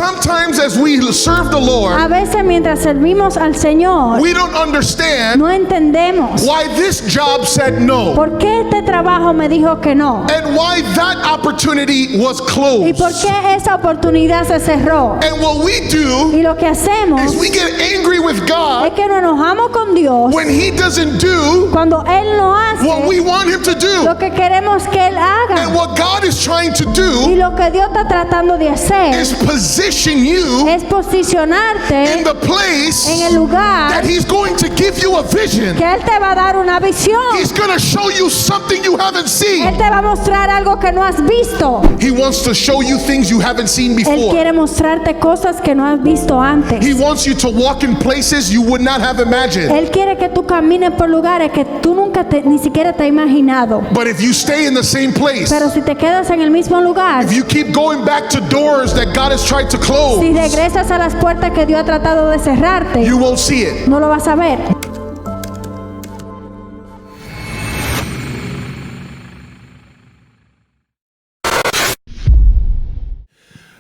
sometimes as we serve the A Lord, veces mientras servimos al Señor, we don't understand no entendemos why this job said no por qué este trabajo me dijo que no and why that opportunity was y closed. por qué esa oportunidad se cerró. And what we do Y lo que hacemos is we get angry with es God que nos enojamos con Dios when He doesn't do cuando Él no what we hace want Him to do. lo que queremos que Él And haga. what God is trying to Y do lo que Dios está tratando de hacer is position you es posicionarte in the place en el lugar that He's going to give you a vision. que Él te va a dar una visión. He's going to show you something you haven't Él seen. te va a mostrar algo que no has visto. He wants to show you things you haven't seen Él before. quiere mostrarte cosas que no has visto antes. He wants you to walk in places you would not have imagined. Él quiere que tú camines por lugares que tú nunca ni siquiera te has imaginado. But if you stay in the same place, Pero si te quedas en el mismo lugar, if you keep going back to doors that God has tried to si close, regresas a las puertas que Dios ha tratado de cerrarte, you won't see it. no lo vas a ver.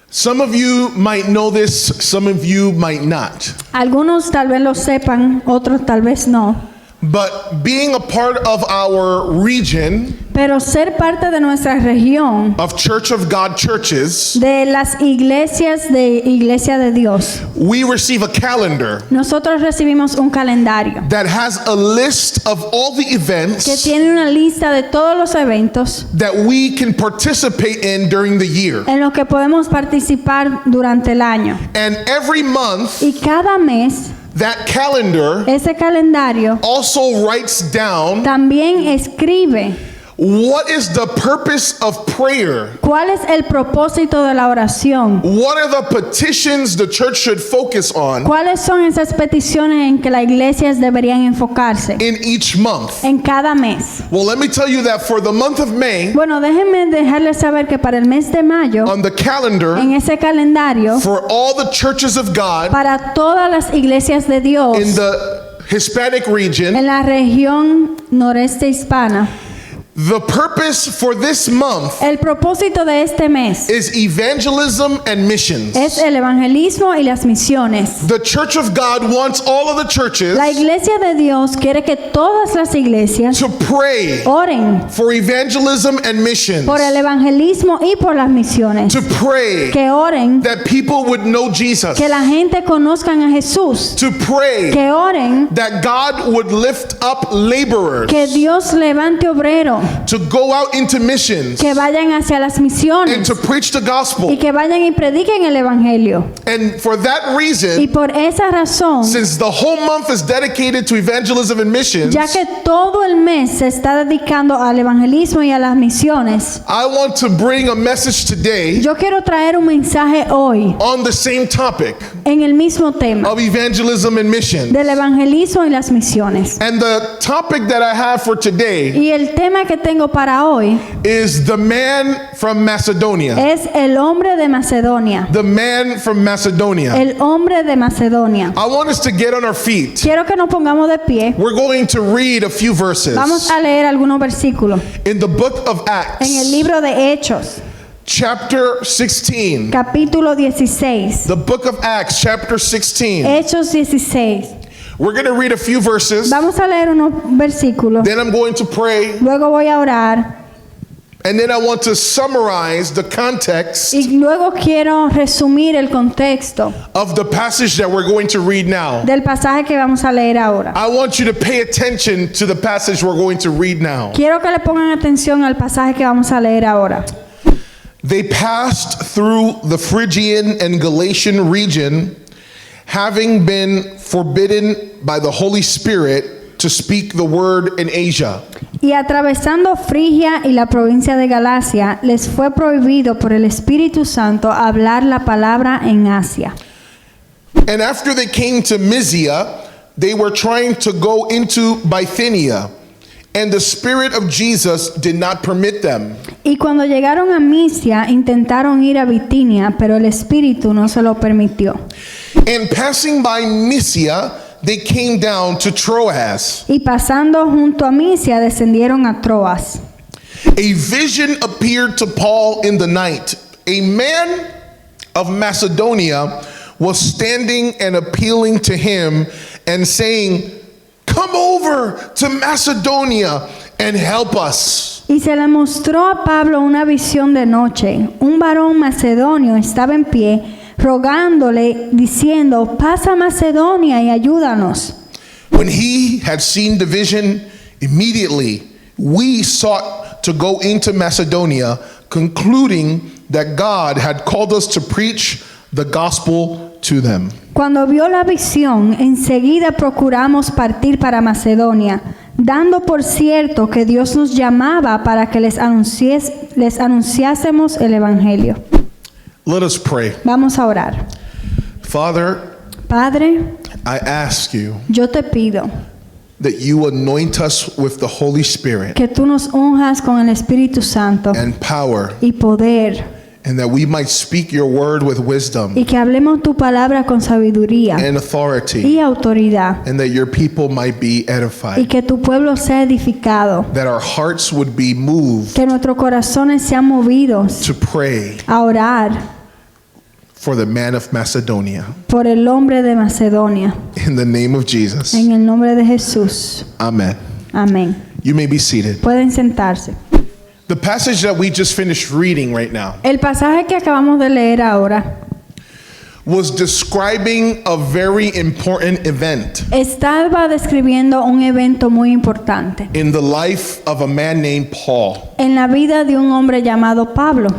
Some of you might know this, some of you might not. Algunos tal vez lo sepan, otros tal vez no. But being a part of our region Pero ser parte de nuestra región, of Church of God churches, de las iglesias de Iglesia de Dios, we receive a calendar nosotros recibimos un calendario that has a list of all the que events tiene una lista de todos los eventos that we can participate in during the year. en los que podemos participar durante el año. And every month, Y cada mes, that calendar ese calendario also writes down también escribe what is the purpose of prayer. cuál es el propósito de la oración, What are the petitions the church should focus on cuáles son esas peticiones en que las iglesias deberían enfocarse in each month. en cada mes. Well, let me tell you that for the month of May, Bueno, déjenme dejarles saber que para el mes de mayo, on the calendar, en ese calendario, for all the churches of God para todas las iglesias de Dios in the Hispanic region, en la región noreste hispana, the purpose for this month el propósito de este mes is evangelism and missions. es el evangelismo y las misiones. The Church of God wants all of the churches La iglesia de Dios quiere que todas las iglesias to pray oren for evangelism and missions, por el evangelismo y por las misiones. to pray Que oren, that people would know Jesus, que la gente conozcan a Jesús. to pray Que oren, that God would lift up laborers que Dios levante obreros, to go out into missions que vayan hacia las and misiones to preach the y gospel. que vayan y prediquen el evangelio. And for that Y reason, por esa razón, since the whole month is dedicated to evangelism and missions, ya que todo el mes se está dedicando al evangelismo y a las misiones, I want to bring a message today yo quiero traer un mensaje hoy on the same topic en el mismo tema of evangelism and missions. del evangelismo y las misiones. And the topic that I have for today Y el tema que tengo para hoy is the man from Macedonia. es el hombre de Macedonia. The man from Macedonia. El hombre de Macedonia. I want us to get on our feet. Quiero que nos pongamos de pie. We're going to read a few verses Vamos a leer algunos versículos in the book of en el Acts, libro de Hechos, chapter 16. capítulo 16. The book of Acts, chapter 16. Hechos 16. We're going to read a few verses. Vamos a leer unos versículos. Then I'm going to pray. Luego voy a orar. And then I want to summarize the context Y luego quiero resumir el contexto of the passage that we're going to read now. del pasaje que vamos a leer ahora. I want you to pay attention to the passage we're going to read now. Quiero que le pongan atención al pasaje que vamos a leer ahora. They passed through the Phrygian and Galatian region, having been forbidden by the Holy Spirit to speak the word in Asia. Y atravesando Frigia y la provincia de Galacia, les fue prohibido por el Espíritu Santo hablar la palabra en Asia. And after they came to Mysia, they were trying to go into Bithynia, and the Spirit of Jesus did not permit them. Y cuando llegaron a Misia, intentaron ir a Bitinia, pero el Espíritu no se lo permitió. And passing by Mysia, they came down to Troas. Y pasando junto a Misia, descendieron a Troas. A vision appeared to Paul in the night. A man of Macedonia was standing and appealing to him and saying, "Come over to Macedonia and help us." Y se le mostró a Pablo una visión de noche. Un varón macedonio estaba en pie, rogándole, diciendo, pasa a Macedonia y ayúdanos. When he had seen the vision, immediately we sought to go into Macedonia, concluding that God had called us to preach the gospel to them. Cuando vio la visión, enseguida procuramos partir para Macedonia, dando por cierto que Dios nos llamaba para que les anunciásemos el Evangelio. Let us pray. Vamos a orar. Father, Padre, I ask you yo te pido that you anoint us with the Holy Spirit que tú nos unjas con el Espíritu Santo and power, y poder, and that we might speak your word with wisdom y que hablemos tu palabra con sabiduría and authority, y autoridad, and that your people might be y edified, que tu pueblo sea edificado, that our hearts would be moved que nuestros corazones sean movidos to pray a orar for the man of Macedonia. por el hombre de Macedonia. In the name of Jesus. En el nombre de Jesús. Amen. Amén. You may be seated. Pueden sentarse. The passage that we just finished reading right now El pasaje que acabamos de leer ahora was describing a very important event estaba describiendo un evento muy importante in the life of a man named Paul. en la vida de un hombre llamado Pablo.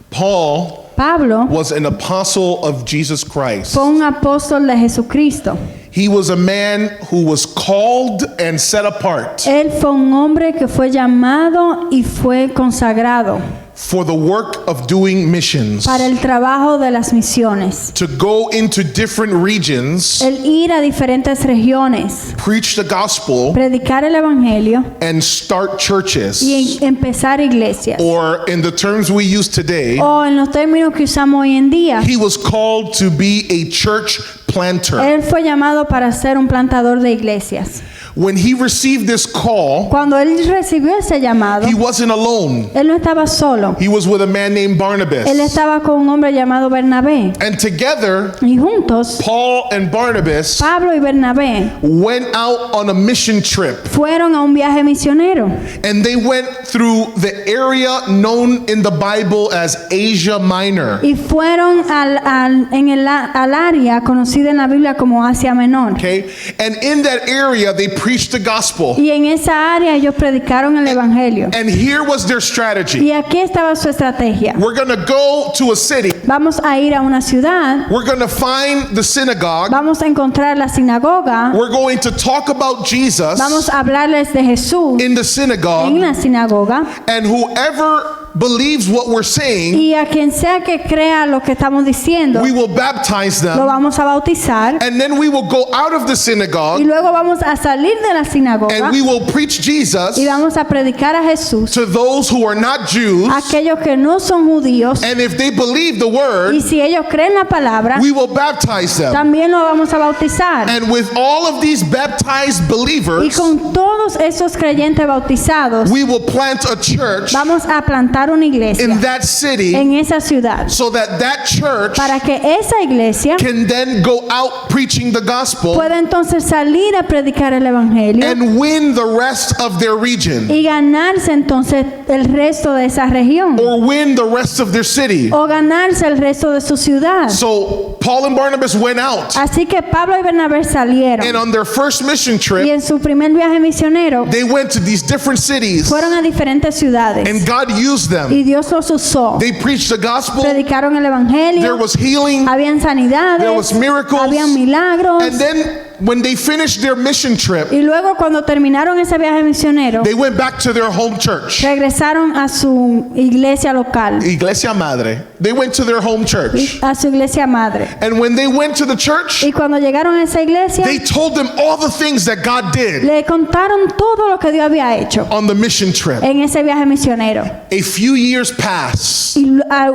Paul Pablo was an apostle of Jesus Christ. fue un apóstol de Jesucristo. He was a man who was called and set apart Él fue un hombre que fue llamado y fue consagrado for the work of doing missions, para el trabajo de las misiones. to go into different regions, El ir a diferentes regiones, preach the gospel, predicar el evangelio and start churches. y empezar iglesias. Or in the terms we use today, O en los términos que usamos hoy en día, he was called to be a church planter. él fue llamado para ser un plantador de iglesias. When he received this call, Cuando él recibió ese llamado, he wasn't alone. él no estaba solo. He was with a man named Él Barnabas. estaba con un hombre llamado Bernabé. And together, Y juntos, Paul and Barnabas Pablo y Bernabé went out on a mission trip. fueron a un viaje misionero. And they went through the area known in the Bible as Asia Minor. Y fueron al área conocida en la Biblia como Asia Menor. Okay? And in that area, they preached the gospel. Y en esa área ellos predicaron el evangelio. And here was their strategy. Y aquí estaba su estrategia. We're going to go to a city. Vamos a ir a una ciudad. We're going to find the synagogue. Vamos a encontrar la sinagoga. We're going to talk about Jesus Vamos a hablarles de Jesús in the en synagogue. la sinagoga. And whoever believes what we're saying, Y a quien sea que crea lo que estamos diciendo, we will baptize lo them. vamos a bautizar. And then we will go out of the Y synagogue luego vamos a salir de la sinagoga and we will preach Jesus y vamos a predicar a Jesús to those who are not Jews. a aquellos que no son judíos. And if they believe the Y word, si ellos creen la palabra, we will baptize them. también lo vamos a bautizar. And with all of these baptized Y believers, con todos esos creyentes bautizados, we will plant a church vamos a plantar una iglesia in that city en esa ciudad so that that church para que esa iglesia can then go out preaching the gospel pueda entonces salir a predicar el evangelio and win the rest of their region y ganarse entonces el resto de esa región or win the rest of their city. o ganarse el resto de su ciudad. So Paul and Barnabas went out, Así que Pablo y Bernabé salieron and on their first mission y trip, en su primer viaje misionero they went to these different cities, fueron a diferentes ciudades and God used them. y Dios los usó. They preached the gospel, Predicaron el there evangelio, was healing, habían sanidades, there was miracles, habían milagros. and then when they finished their mission trip, Y luego cuando terminaron ese viaje misionero, they went back to their home church, regresaron a su iglesia local, Iglesia Madre. They went to their home church. a su iglesia madre. And when they went to the church, Y cuando llegaron a esa iglesia, they told them all the things that God did le contaron todo lo que Dios había hecho on the mission trip. en ese viaje misionero. A few years passed, Y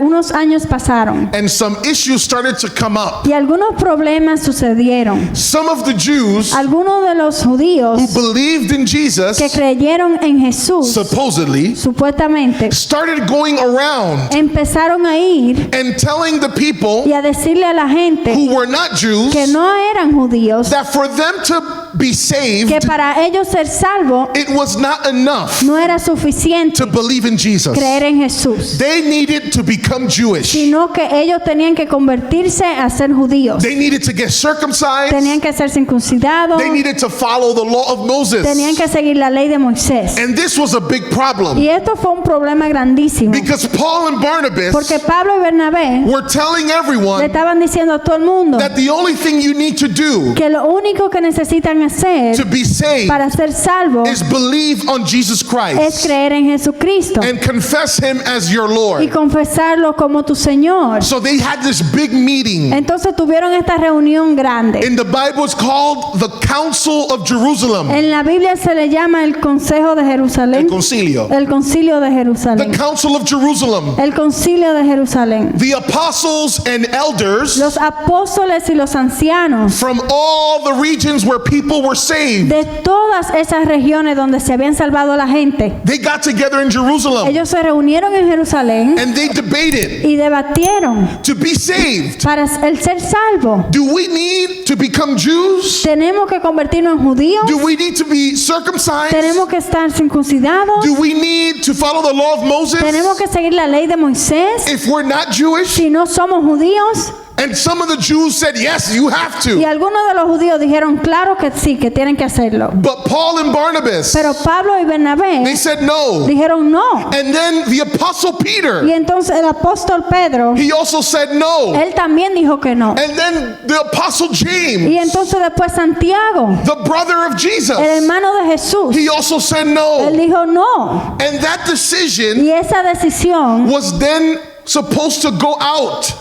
unos años pasaron and some issues started to come up. y algunos problemas sucedieron. Some of the the Jews algunos de los judíos who believed in Jesus, que creyeron en Jesús, supposedly, supuestamente, started going around empezaron a ir and telling the people y a decirle a la gente who were not Jews que no eran judíos that for them to be saved, que para ellos ser salvos it was not enough no era suficiente to believe in Jesus. creer en Jesús, They needed to become Jewish. sino que ellos tenían que convertirse a ser judíos, They needed to get circumcised. tenían que ser circuncidados, They needed to follow the law of Moses. tenían que seguir la ley de Moisés. And this was a big problem Y esto fue un problema grandísimo, because Paul and Barnabas porque Pablo y Bernabé were telling le everyone estaban diciendo a todo el mundo that the only thing you need to do que lo único que necesitan hacer to be saved para ser salvos is believe on Jesus es Christ creer en Jesucristo and confess him as your y Lord. confesarlo como tu Señor. So they had this big meeting. Entonces tuvieron esta reunión grande. In the Bible, it's called the Council of Jerusalem. En la Biblia se le llama el Consejo de El Jerusalén, concilio. el Concilio de The Jerusalén, Council of Jerusalem. el Concilio de Jerusalén. The apostles and elders Los apóstoles y los ancianos from all the regions where people were saved, de todas esas regiones donde se habían salvado la gente, they got together in Jerusalem ellos se reunieron en Jerusalén and they debated y debatieron to be saved. para el ser salvo. Do we need to become Jews? Tenemos que convertirnos en judíos, Do we need to be circumcised? tenemos que estar circuncidados, Do we need to follow the law of Moses tenemos que seguir la ley de Moisés. if we're not Jewish? Si no somos judíos, And some of the Jews said, yes, you have y to. algunos de los judíos dijeron claro que sí, que tienen que hacerlo. But Paul and Barnabas, Pero Pablo y Bernabé they said no. dijeron no. And then the apostle Y Peter, entonces el apóstol Pedro, he also said no. él también dijo que no. And then the apostle Y James, entonces después Santiago, the brother of el Jesus, hermano de Jesús, he also said él no. dijo no. And that decision Y esa decisión was then supposed to go out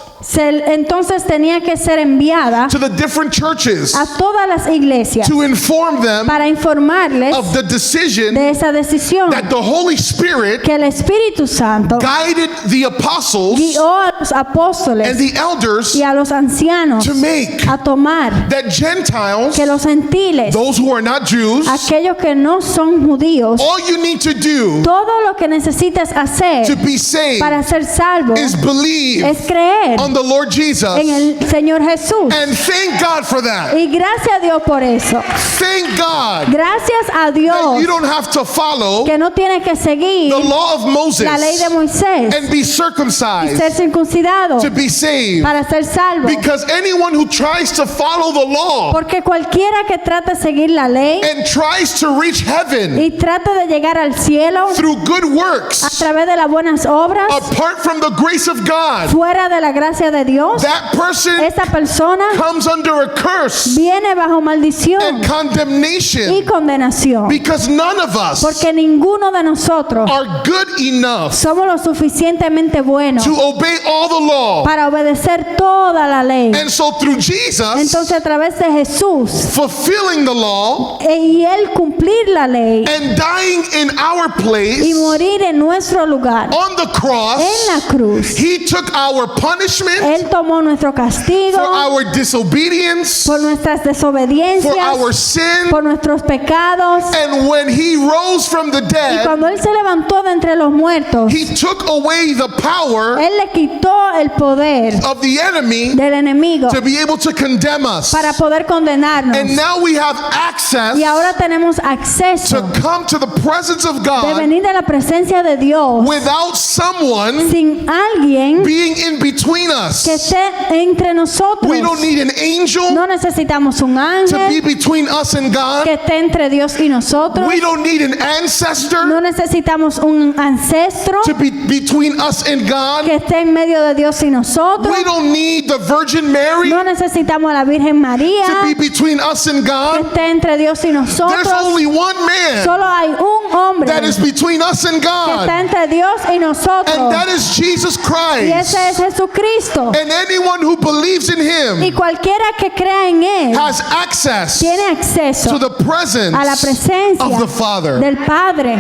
entonces tenía que ser enviada to the different churches a todas las iglesias to inform them para informarles of the decision de esa decisión that the Holy Spirit que el Espíritu Santo guided the apostles guió a los and apóstoles the elders y a los ancianos to make, a tomar that Gentiles, que los gentiles, those who are not Jews, aquellos que no son judíos, all you need to do todo lo que necesitas hacer to be saved para ser salvo is believe es creer on the Lord Jesus. en el Señor Jesús. And thank God for that. Y gracias a Dios por eso. Thank God Gracias a that Dios you don't have to follow que no tienes que seguir the law of Moses la ley de Moisés and be y circumcised ser circuncidado to be saved. para ser salvo. Because anyone who tries to follow the law Porque cualquiera que trata de seguir la ley and tries to reach heaven y trata de llegar al cielo through good a works través de las buenas obras, apart from the grace of God, fuera de la gracia de Dios, that person esa persona comes under a curse viene bajo maldición and y condemnation condenación. because none of us Porque ninguno de nosotros are good enough somos lo suficientemente buenos to obey all the law. para obedecer toda la ley. And so through Jesus Entonces a través de Jesús fulfilling the law y Él cumplir la ley and dying in our y place morir en nuestro lugar on the en cross, la cruz, he took our punishment Él tomó nuestro castigo for our disobedience, por nuestras for desobediencias, our sin. por nuestros pecados. And when he rose from the Y dead, cuando Él se levantó de entre los muertos, he took away the power Él le quitó el poder of the enemy del enemigo to be able to condemn us. para poder condenarnos. And now we have access Y ahora tenemos acceso to come to the presence of de God venir de la presencia de Dios without someone sin alguien being in between que us. esté entre nosotros. We don't need an angel No necesitamos un to be ángel between us and God. que esté entre Dios y nosotros. We don't need an ancestor No necesitamos un ancestro to be between us and God. que esté en medio de Dios y nosotros. We don't need the Virgin Mary No necesitamos a la Virgen María to be between us and que God. esté entre Dios y There's nosotros. only one man Solo hay un hombre that is que between us and está God, entre Dios y nosotros. and that is Jesus Y Christ. ese es Jesucristo. Cristo. And anyone who believes in Y him cualquiera que crea en Él has access tiene acceso to the presence a la presencia of the Father. del Padre.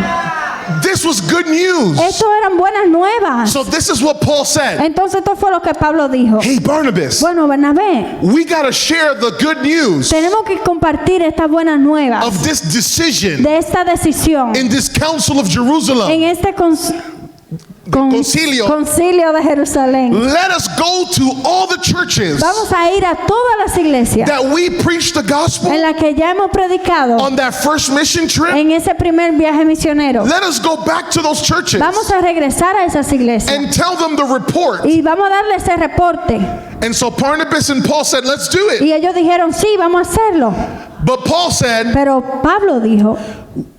This was good news. Esto eran buenas nuevas. So this is what Paul said. Entonces esto fue lo que Pablo dijo. Hey, Barnabas, Bueno, Bernabé, we got to share the good news tenemos que compartir estas buenas nuevas of this decision de esta decisión in this Council of Jerusalem. en este Concilio. concilio de Jerusalén. Let us go to all the churches Vamos a ir a todas las iglesias that we preached the gospel en las que ya hemos predicado on that first mission trip. en ese primer viaje misionero. Let us go back to those churches Vamos a regresar a esas iglesias and tell them the report. y vamos a darle ese reporte. And so Barnabas and Paul said, let's do it. Y ellos dijeron, sí, vamos a hacerlo. But Paul said, Pero Pablo dijo,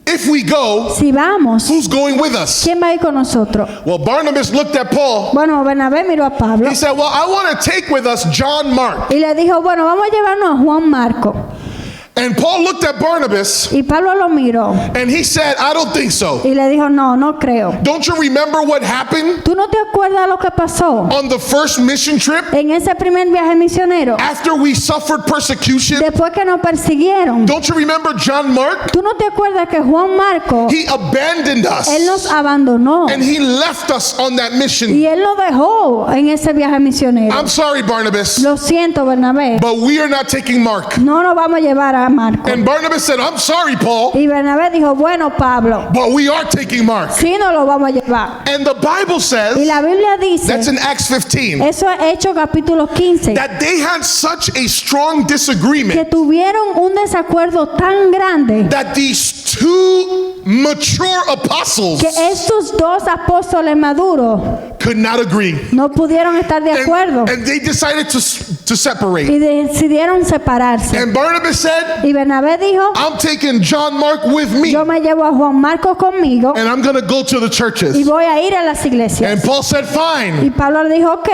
if we go, si vamos, who's going with us? ¿quién va a ir con nosotros? Well, Barnabas looked at Paul. Bueno, Bernabé miró a Pablo He said, well, I want to take with us John Mark. y le dijo, bueno, vamos a llevarnos a Juan Marco. And Paul looked at Barnabas Y Pablo lo miró and he said, I don't think so. y le dijo, no, no creo. Don't you remember what happened ¿Tú no te acuerdas lo que pasó on the first mission trip en ese primer viaje misionero? after we suffered persecution? Después que nos persiguieron. Don't you remember John Mark? ¿Tú no te acuerdas que Juan Marco, He abandoned él nos us abandonó and he left us on that mission. y él nos dejó en ese viaje misionero? I'm sorry, Barnabas, Lo siento, Bernabé. but we are not taking Mark. No nos vamos a llevar a Marco. And Barnabas said, I'm sorry, Paul, Y Bernabé dijo, bueno, Pablo, but we are taking Mark. sí nos lo vamos a llevar. And the Bible Y says, la Biblia that's dice, in Acts 15, eso es Hechos capítulo 15, that they had such a strong que disagreement tuvieron un desacuerdo tan grande that these two mature apostles que estos dos apóstoles maduros could not agree. no pudieron estar de acuerdo And they decided to separate. y decidieron separarse. And Barnabas said, Y Bernabé dijo, I'm taking John Mark with me, yo me llevo a Juan Marcos conmigo and I'm going to go to the y churches. voy a ir a las And iglesias. Paul said, fine, Y Pablo le dijo, ok,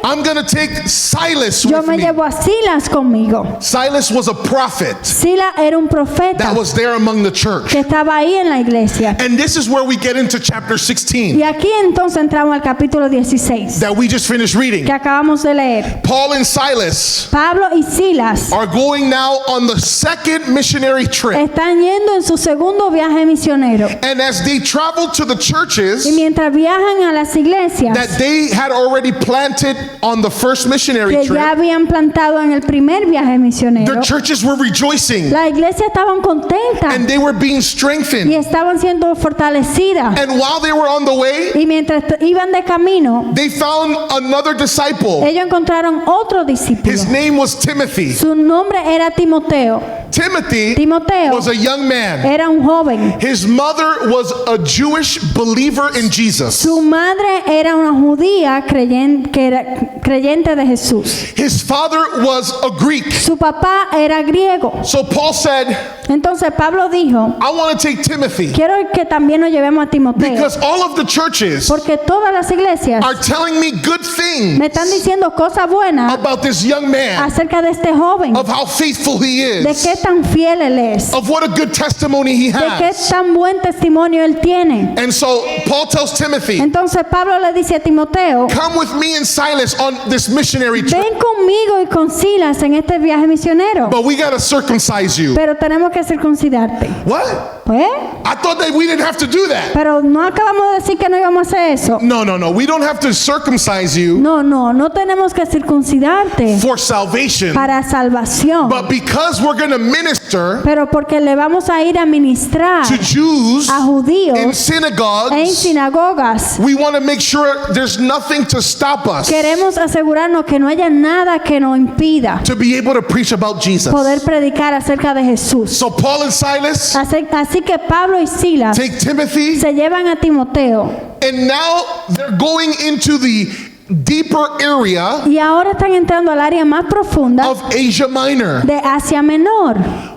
I'm going to take Silas yo with me me. llevo a Silas conmigo. Silas was a prophet Silas era un profeta that was there among the church. que estaba ahí en la iglesia. And this is where we get into chapter Y 16 aquí entonces entramos al capítulo 16 that we just finished reading. que acabamos de leer. Paul and Silas Pablo y Silas are going now on the second missionary trip. están yendo en su segundo viaje misionero. And as they travel to the Y churches mientras viajan a las iglesias that they had already planted on the first missionary que ya trip, habían plantado en el primer viaje misionero, their churches were rejoicing las iglesias estaban contentas and they were being y strengthened. estaban siendo fortalecidas. And while they were on the way, Y mientras iban de camino, they found another disciple. ellos encontraron otro discípulo. His name was Timothy. Su nombre era Timoteo. Timothy Timoteo was a young man. era un joven. His mother was a Jewish believer in Jesus. Su madre era una judía que era creyente de Jesús. His father was a Greek. Su papá era griego. So Paul said, Entonces Pablo dijo, I want to take Timothy quiero que también nos llevemos a Timoteo, because all of the churches porque todas las iglesias are telling me good things me están diciendo cosas buenas about this young man, acerca de este joven, of how faithful he de is, qué tan fiel él es, of what a good testimony he de qué has. tan buen testimonio él tiene. And so Paul tells Timothy, Entonces Pablo le dice a Timoteo, come with me and Silas on this missionary trip, ven conmigo y con Silas en este viaje misionero, but we got to circumcise you. pero tenemos que circuncidarte. What? Pues, I thought that we didn't have to do that. pero no acabamos de decir que no íbamos a hacer eso. No. We don't have to circumcise you No tenemos que circuncidarte for salvation. para salvación, But because we're going to minister pero porque le vamos a ir a ministrar to Jews a in judíos en synagogues, sinagogas. we want to make sure there's nothing to stop us Queremos asegurarnos que no haya nada que nos impida to be able to preach about Jesus. poder predicar acerca de Jesús. So Paul and Silas Así que Pablo y Silas take Timothy, se llevan a Timoteo and now they're going into the deeper area y ahora están entrando al área más profunda of Asia Minor. de Asia Menor.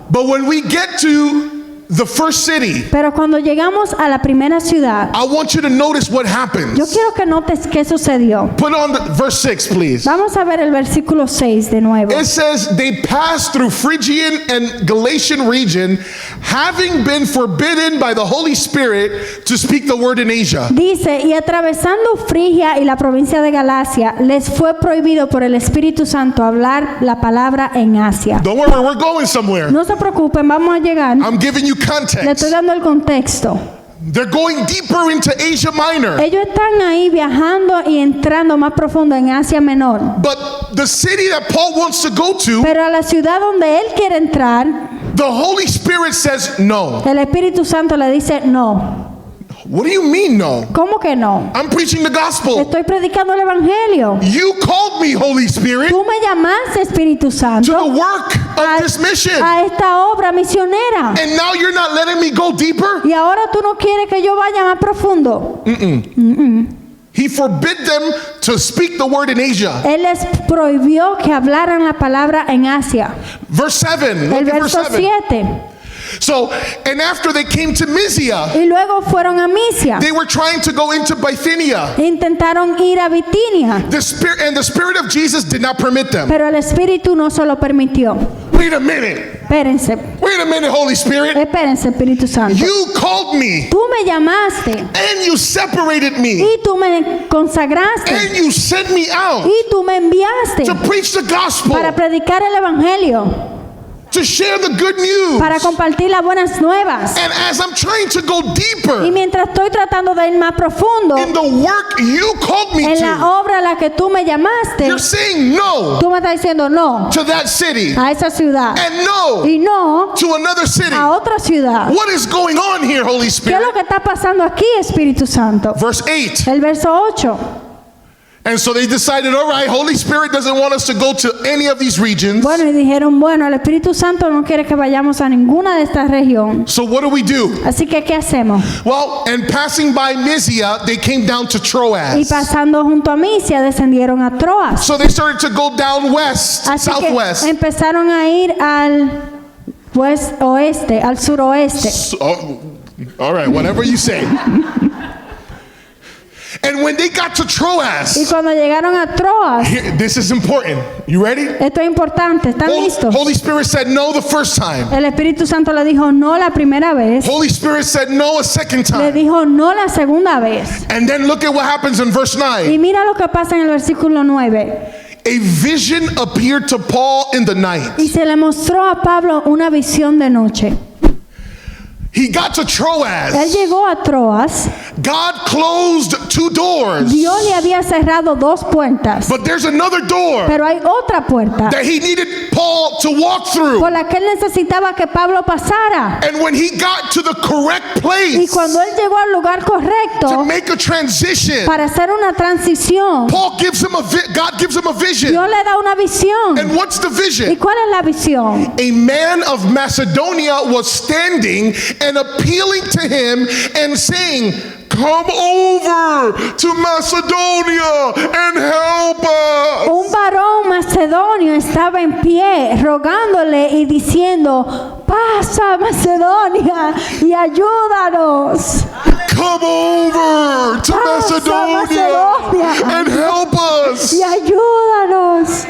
But when we get to the first city, Pero cuando llegamos a la primera ciudad, I want you to notice what yo happens. quiero que notes qué sucedió. Put on the verse 6, please. Vamos a ver el versículo 6 de nuevo. It says, they passed through Phrygian and Galatian region, having been forbidden by the Holy Spirit to speak the word in Asia. Dice, y atravesando Frigia y la provincia de Galacia, les fue prohibido por el Espíritu Santo hablar la palabra en Asia. Don't worry, we're going somewhere. No se preocupen, vamos a llegar. I'm giving you Le estoy context. dando el contexto. They're going deeper into Asia Minor. Ellos están ahí viajando y entrando más profundo en Asia Menor. But the city that Paul wants to go to, Pero a la ciudad donde él quiere entrar, the Holy Spirit says no. el Espíritu Santo le dice no. What do you mean no? ¿Cómo que no? I'm preaching the gospel. Estoy predicando el Evangelio. You called me, Holy Spirit, Tú me llamaste, Espíritu to Santo, the work of this mission. a esta obra misionera. And now you're not letting me go deeper? Y ahora tú no quieres que yo vaya más profundo. He forbid them to speak the word in Asia. Él les prohibió que hablaran la palabra en Asia. Verse 7. Look El at verse verso 7. 7. So, and after they came to Mysia, Y luego fueron a Misia. they were trying to go into Bithynia. Intentaron ir a Bitinia, The Spirit of Jesus did not permit them. pero el Espíritu no se lo permitió. Wait a minute. Espérense, Holy Spirit. espérense, Espíritu Santo. You called me Tú me llamaste and you separated me y tú me consagraste and you sent me out y tú me enviaste to preach the gospel, para predicar el Evangelio, to share the good news. para compartir las buenas nuevas. And as I'm trying to go Y deeper mientras estoy tratando de ir más profundo in the work you called me en la to, obra a la que tú me llamaste, you're saying no tú me estás diciendo no to that city a esa ciudad and no y no to another city. a otra ciudad. What is going on here, Holy ¿Qué es Spirit? lo que está pasando aquí, Espíritu Santo? Verse 8. El verso 8. And so they decided, all right, Holy Spirit doesn't want us to go to any of these regions. Bueno, y dijeron, bueno, el Espíritu Santo no quiere que vayamos a ninguna de estas regiones. So what do we do? Así que, ¿qué hacemos? Well, and passing by Mysia, they came down to Y Troas. pasando junto a Misia, descendieron a Troas. So they started to go down west, Así que southwest. empezaron a ir al oeste, al suroeste. So, all right, whatever you say. And when they got to Y Troas, cuando llegaron a Troas, this is important. You ready? esto es importante, ¿están listos? Holy Spirit said no the first time. El Espíritu Santo le dijo no la primera vez, Holy Spirit said no a second le time. dijo no la segunda vez. And then look at what happens in verse 9. Y mira lo que pasa en el versículo 9. A vision appeared to Paul in the night. Y se le mostró a Pablo una visión de noche. He got to Él Troas. llegó a Troas. God closed 2 doors. Dios le había cerrado 2 puertas, But there's another door pero hay otra puerta that he needed Paul to walk through. por la que él necesitaba que Pablo pasara. And when he got to the correct Y place cuando él llegó al lugar to correcto make a transition, para hacer una transición, God gives him a vision. Dios le da una visión. And what's the ¿Y vision? cuál es la visión? A man of Macedonia was standing and appealing to him and saying, "Come over to Macedonia and help us." Un varón macedonio estaba en pie rogándole y diciendo, pasa Macedonia y ayúdanos. Come over to Pasa, Macedonia Macedonia. and help us. Y ayúdanos.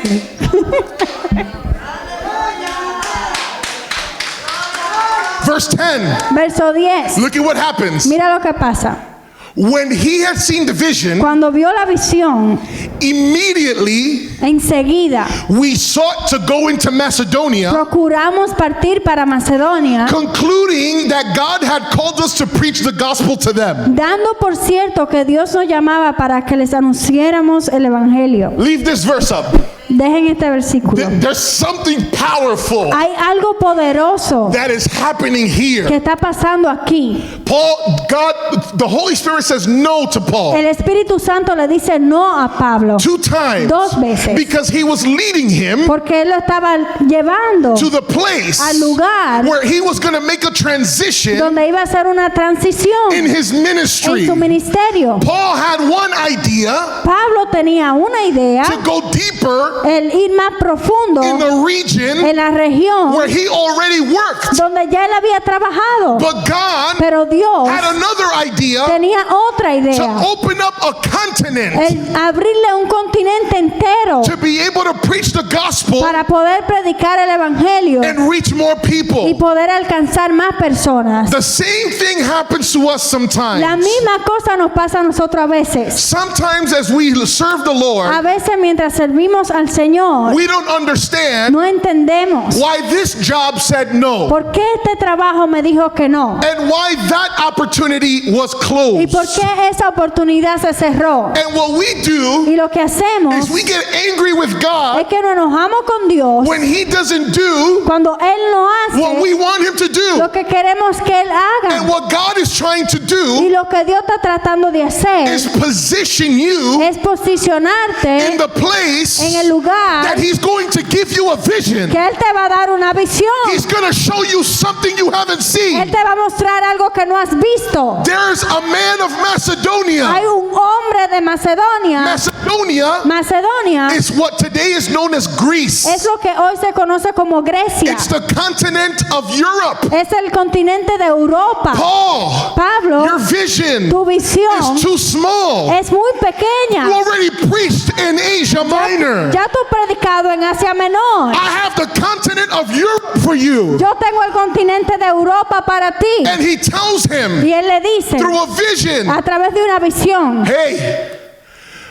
Verse 10. Verso 10. Look at what happens. Mira lo que pasa. When he had seen the vision, Cuando vio la visión, immediately enseguida we sought to go into Macedonia, procuramos partir para Macedonia, concluding that God had called us to preach the gospel to them. dando por cierto que Dios nos llamaba para que les anunciáramos el Evangelio. Leave this verse up. Dejen este versículo. There's something powerful Hay algo poderoso that is happening que here. está pasando aquí. The Holy Spirit says no to Paul. El Espíritu Santo le dice no a Pablo. Pablo 2 times. 2 veces. Because he was leading him Porque él lo estaba llevando to the place al lugar where he was going to make a transition donde iba a hacer una transición in his en ministry. su ministerio. Paul had one idea Pablo tenía una idea, to go deeper el ir más profundo in the region en la región where he already worked. donde ya él había trabajado. But God Pero Dios had another idea tenía otra to idea, open up a continent el abrirle un continente entero to be able to preach the gospel para poder predicar el evangelio and reach more y people. poder alcanzar más personas. The same thing happens to us La sometimes. misma cosa nos pasa a nosotros a veces. Sometimes as we serve the A Lord, veces mientras servimos al Señor we don't understand no entendemos why this job said no por qué este trabajo me dijo que no and why that opportunity was y por closed. qué esa oportunidad se cerró. And what we do Y lo que hacemos is we get angry with es God que nos enojamos con Dios when He doesn't do cuando Él no what we hace want Him to do. lo que queremos que Él And haga. what God is trying to Y do lo que Dios está tratando de hacer is position you es posicionarte in the place en el lugar that He's going to give you a vision. que Él te va a dar una visión. He's going to show you something you haven't Él seen. te va a mostrar algo que no has visto. There's a man of Macedonia. Hay un hombre de Macedonia. Macedonia Macedonia is what today is known as Greece. es lo que hoy se conoce como Grecia. It's the continent of Europe. Es el continente de Europa. Paul, Pablo, your vision tu visión is too small. es muy pequeña. You already preached in Asia Minor. Ya tú has predicado en Asia Menor. I have the continent of Europe for you. Yo tengo el continente de Europa para ti. And he tells him Y él le dice through a vision, a través de una visión, hey,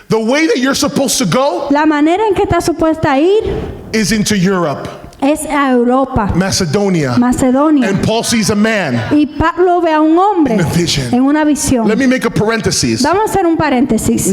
the way that you're supposed to go la manera en que está supuesta a ir is into Europe, es a Europa, Macedonia. Macedonia. And Paul sees a man. Y Pablo ve a un hombre In a vision. en una visión. Let me make a parenthesis. Vamos a hacer un paréntesis.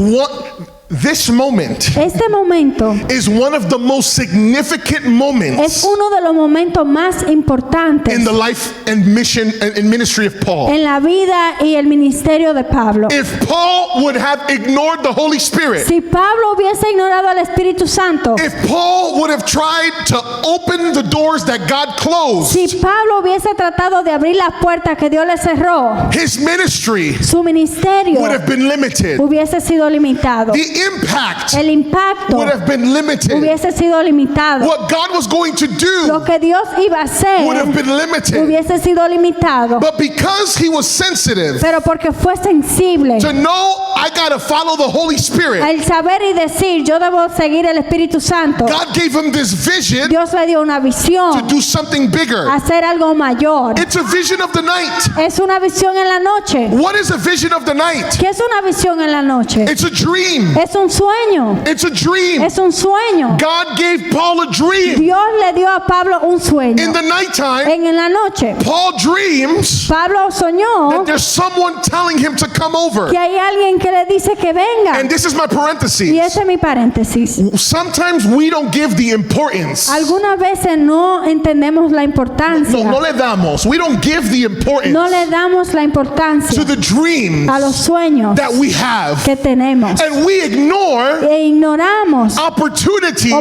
This moment Este momento is one of the most significant es moments uno de los momentos más importantes in the life and mission and ministry of Paul. en la vida y el ministerio de Pablo. If Paul would have ignored the Holy Spirit, Si Pablo hubiese ignorado al Espíritu Santo, if Paul would have tried to open the doors that God closed, si Pablo hubiese tratado de abrir las puertas que Dios le cerró, his ministry su ministerio would have been limited. hubiese sido limitado. The impact El impacto would have been limited. hubiese sido limitado. What God was going to Lo do que Dios iba a would have hacer been limited. hubiese sido limitado. But because he was sensitive Pero porque fue sensible to know I got to follow the Holy Spirit, al saber y decir, yo debo seguir el Espíritu Santo, God gave him this vision Dios le dio una to visión, do something bigger. hacer algo mayor. It's a vision of the night. Es una visión en la noche. What is a vision of the night? ¿Qué es una visión en la noche? It's a dream. Es un sueño. It's a dream. Es un sueño. God gave Paul a dream. Dios le dio a Pablo un sueño. In the nighttime, En la noche, Paul dreams Pablo soñó that there's someone telling him to come over. que hay alguien que le dice que venga. And this is my Y parenthesis. ese es mi paréntesis. Sometimes we don't give the importance. Algunas veces no entendemos la importancia. No le damos. We don't give the importance No le damos la to importancia the dreams a los sueños that we have. que tenemos. And we ignore E ignoramos opportunities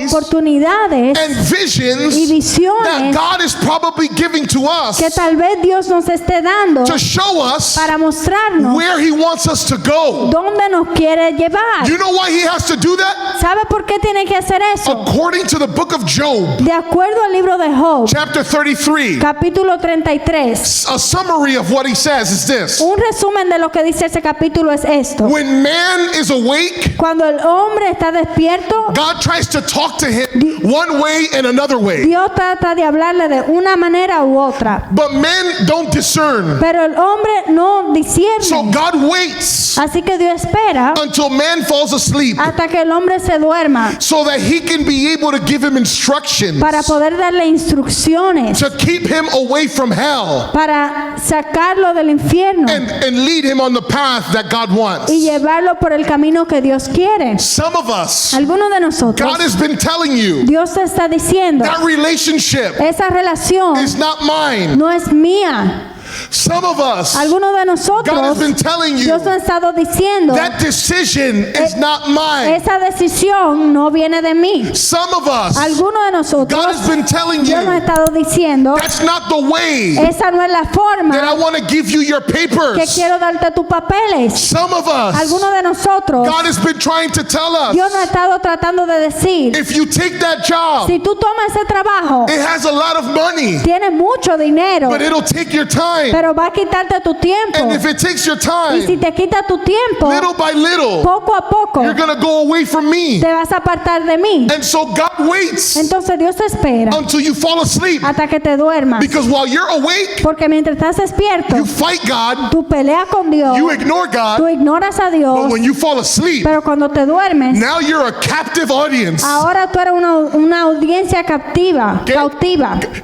oportunidades and visions y that visiones God is probably giving to que us tal vez Dios nos esté dando to show us para mostrarnos where He wants us to go. dónde nos quiere llevar. You know why He has to do that? ¿Sabe por qué tiene que hacer eso? According to the book of Job, De acuerdo al libro de Job, chapter 33, capítulo 33, a summary of what he says is this. un resumen de lo que dice ese capítulo es esto. When man is awake, Cuando el hombre está despierto, God tries to talk to him one way and another way. Dios trata de hablarle de una manera u otra, But men don't discern. pero el hombre no So discierne. God waits Así que Dios espera until man falls asleep hasta que el hombre se duerma so that he can be able to give him instructions para poder darle instrucciones, to keep him away from hell para sacarlo del infierno and lead him on the path that God wants. y llevarlo por el camino que Dios quiere. Some of us, Algunos de nosotros, God has been telling you Dios te está diciendo, that relationship esa relación is not mine. no es mía. Some of us, Algunos de nosotros, God has been telling you, Dios nos ha estado diciendo, that decision is not mine. esa decisión no viene de mí. Some of us, Algunos de nosotros, God has been telling Dios nos ha you, estado diciendo, that's not the way esa no es la that I forma want to give you your que papers. quiero darte tus papeles. Some of us, Algunos de nosotros, God has been trying to tell Dios us, nos ha estado tratando de decir, if you take that job, si tú tomas ese trabajo, it has a lot of money, tienes mucho dinero, but it'll take your time. pero va a quitarte tu tiempo. And if it takes your Y si time, te quita tu tiempo, little by little, poco a poco, you're going to go away from me. te vas a apartar de mí. And so God waits Entonces Dios te espera until you fall asleep. hasta que te duermas. Because while you're awake, Porque mientras estás despierto, you fight God, tú peleas con Dios, you ignore tú God, ignoras a but Dios, when you fall asleep, pero cuando te duermes, now you're a captive audience. ahora tú eres una audiencia cautiva.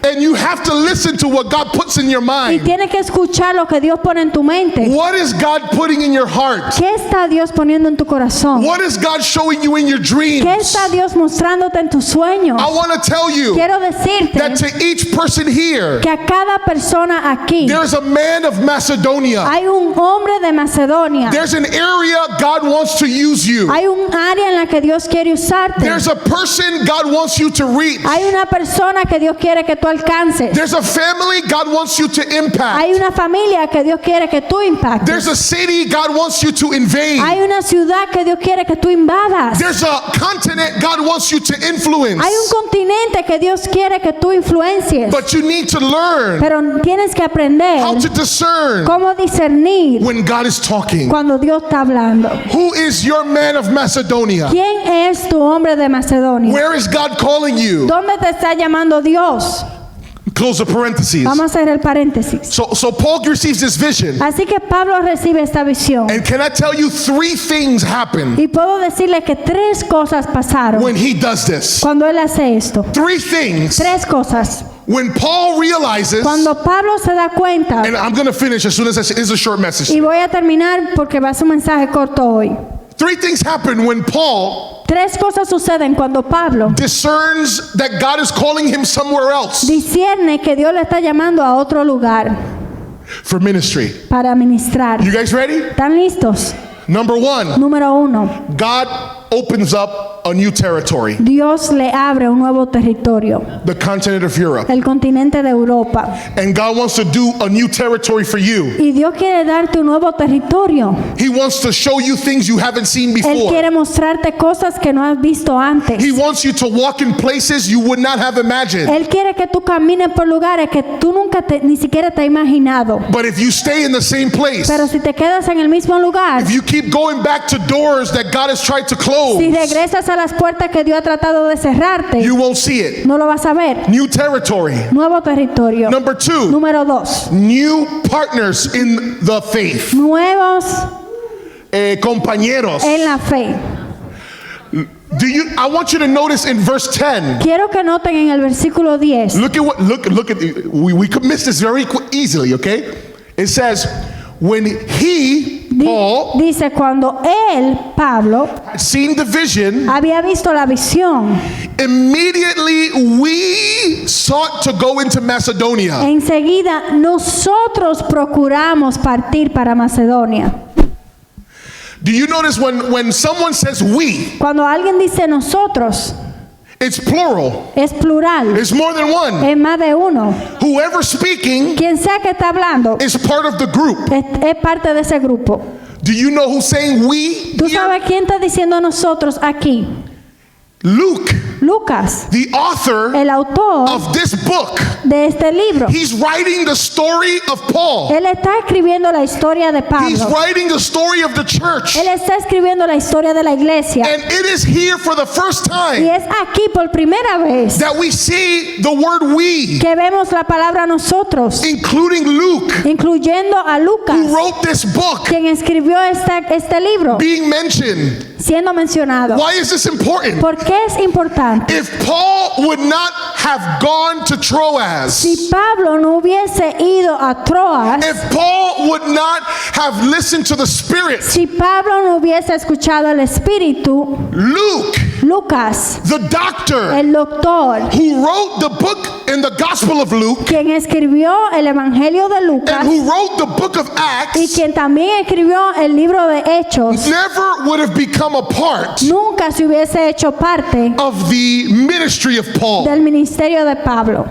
And you have to listen to what God puts in your Y mind. tienes que escuchar lo que Dios pone en tu mente. What is God putting in your heart? ¿Qué está Dios poniendo en tu corazón? What is God showing you in your dreams? ¿Qué está Dios mostrándote en tus sueños? I want to tell you Quiero decirte that to each person here, que a cada persona aquí there's a man of Macedonia. hay un hombre de Macedonia. There's an area God wants to use you. Hay un área en la que Dios quiere usarte. There's a person God wants you to reach. Hay una persona que Dios quiere que tú alcances. There's a family God wants you to impact. Hay una familia que Dios quiere que tú impactes. There's a city God wants you to invade. Hay una ciudad que Dios quiere que tú invadas. There's a continent God wants you to influence. Hay un continente que Dios quiere que tú influencies. But you need to learn Pero tienes que aprender how to discern cómo discernir when God is talking. cuando Dios está hablando. Who is your man of Macedonia? ¿Quién es tu hombre de Macedonia? Where is God calling you? ¿Dónde te está llamando Dios? Close the parentheses. Vamos a hacer el paréntesis. So Paul receives this vision. Así que Pablo recibe esta visión. And can I tell you 3 things happen Y puedo decirle que 3 cosas pasaron when he does this? cuando él hace esto. 3 things. 3 cosas. When Paul realizes, Cuando Pablo se da cuenta, and I'm going to finish as soon as it's a short message. y voy a terminar porque va a ser un mensaje corto hoy. 3 things happen when Paul 3 cosas suceden cuando Pablo discerns that God is calling him somewhere else discierne que Dios le está llamando a otro lugar for ministry. para ministrar. You guys ready? ¿Están listos? Number 1, Número 1. God opens up a new territory, Dios le abre un nuevo territorio, the continent of Europe. el continente de Europa. And God wants to do a new territory for you. Y Dios quiere darte un nuevo territorio. He wants to show you things you haven't seen Él before. quiere mostrarte cosas que no has visto antes. He wants you to walk in places you would not have imagined. Él quiere que tú camines por lugares que tú nunca ni siquiera te has imaginado. But if you stay in the same place, Pero si te quedas en el mismo lugar, if you keep going back to doors that God has tried to close, si regresas a las puertas que Dios ha tratado de cerrarte, you won't see it. no lo vas a ver. New territory. Nuevo territorio. Number 2, Número 2. new partners in the faith. Nuevos Compañeros. en la fe. I want you to notice in verse 10. Quiero que noten en el versículo 10. Look at we could miss this very easily, okay? It says when he, Paul, Dice, cuando él, Pablo, had seen the vision, había visto la visión, immediately we sought to go into Macedonia. enseguida nosotros procuramos partir para Macedonia. Do you notice when someone says we, Cuando alguien dice nosotros, it's plural. es plural, It's more than one. es más de uno. Whoever speaking Quien sea que está hablando is part of the group. es parte de ese grupo. Do you know who's saying we? ¿Tú here? sabes quién está diciendo nosotros aquí? Luke, Lucas, the author el autor of this book. de este libro. He's writing the story of Paul. Él está escribiendo la historia de He's Pablo. writing the story of the church. Él está escribiendo la historia de la iglesia. And it is here for the first Y time es aquí por primera vez that we see the word we, que vemos la palabra nosotros, including Luke, incluyendo a who Lucas, wrote this book, quien escribió este libro, being mentioned. siendo mencionado. Why is this important? ¿Por qué es importante? If Paul would not have gone to Troas, Si Pablo no hubiese ido a Troas, if Paul would not have listened to the Spirit, si Pablo no hubiese escuchado al Espíritu, Luke Lucas, the doctor el doctor, who wrote the book in the Gospel of Luke quien escribió el Evangelio de and Lucas who wrote the book of y Acts, quien también escribió el libro de Hechos, never would have become a part nunca se hubiese hecho parte of the ministry of Paul. del ministerio de Pablo.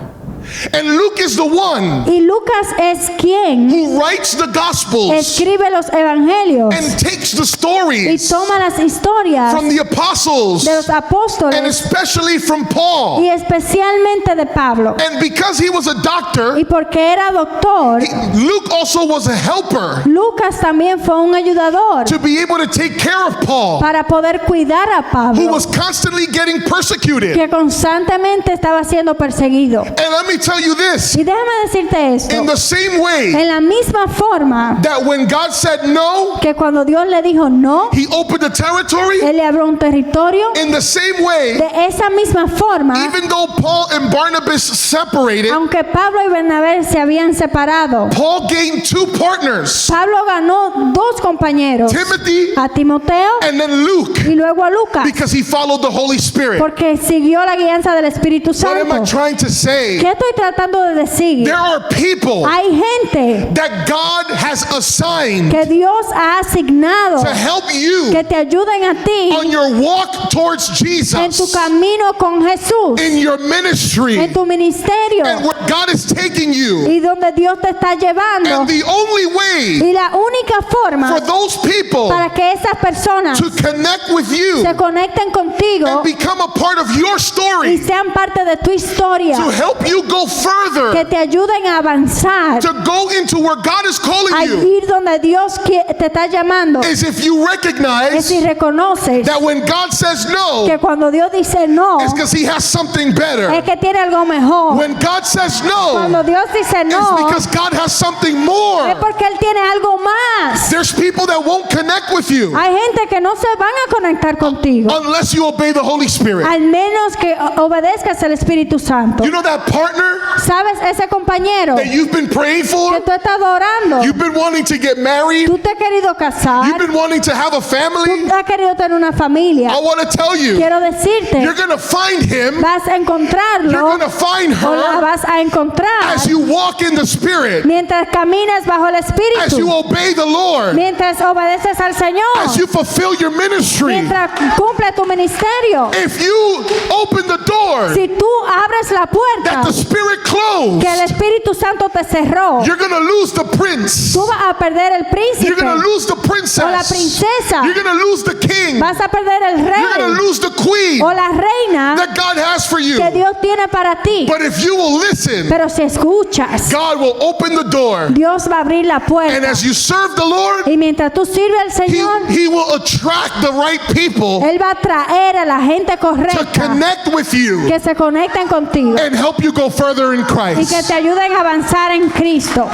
And Luke is the one Y Lucas es quien who writes the Gospels escribe los evangelios and takes the y stories toma las historias from the apostles de los and apóstoles especially from Paul. y especialmente de Pablo. And because he was a doctor, Y porque era doctor, Luke also was a helper Lucas también fue un ayudador to be able to take care of Paul, para poder cuidar a who Pablo, was constantly getting persecuted. que constantemente estaba siendo perseguido. And let me tell you this, Y déjame decirte esto, in the same way en la misma forma that when God said no, que cuando Dios le dijo no, he opened the territory, Él le abrió un territorio, in the same way, de esa misma forma, even though Paul and Barnabas separated, aunque Pablo y Bernabé se habían separado, Paul gained two partners, Pablo ganó dos compañeros, Timothy a Timoteo and then Luke, y luego a Lucas, because he followed the Holy Spirit. porque siguió la guianza del Espíritu What am I Santo. trying to say? ¿Qué estoy tratando de decir? There are people Hay gente that God has assigned que Dios ha asignado to help you que te ayuden a ti on your walk towards en tu Jesus, camino con Jesús, in your ministry, en tu ministerio and where God is taking you. y donde Dios te está llevando. And the only way Y la única forma for those people para que esas personas to connect with you se conecten contigo and become a part of your y story, sean parte de tu historia, to help you go que further, te ayuden a avanzar, to go into where God is a calling you, ir donde Dios te está llamando, is if you es recognize si reconoces that when God says no, que cuando Dios dice no, it's because he has something better. es que tiene algo mejor. When God says no, Cuando Dios dice it's no, because God has something more. es porque Él tiene algo más. There's people that won't connect with you Hay gente que no se van a conectar contigo, unless you obey the Holy Spirit. al menos que obedezcas al Espíritu Santo. You know that partner ¿Sabes? Ese compañero that you've been praying que for? tú estás orando, You've been wanting to get married. tú te has querido casar, You've been wanting to have a tú family. has querido tener una familia. I want to tell you, Quiero decirte, you're going to find him, vas a you're encontrarlo going to find o la her vas a encontrar as you walk in the Spirit, mientras caminas bajo el as you Espíritu, obey the Lord, mientras obedeces al as you Señor, fulfill your ministry. mientras cumple tu ministerio. If you open the door Si tú abres la that puerta the Spirit closed, que el Espíritu Santo te cerró, you're going to lose the prince. tú vas a perder el You're príncipe going to lose the o la princess. princesa, You're going to lose the king. vas a perder el You're going to rey lose the queen o la reina that God has for you. que Dios tiene para ti. But if you will listen, Pero si escuchas, God will open the door. Dios va a abrir la And puerta. as you serve the Lord, Y mientras tú sirves al Señor, He will attract the right people Él va a traer a la gente to correcta connect with you que se conecten contigo and help you go further in y que Christ. te ayuden a avanzar en Cristo.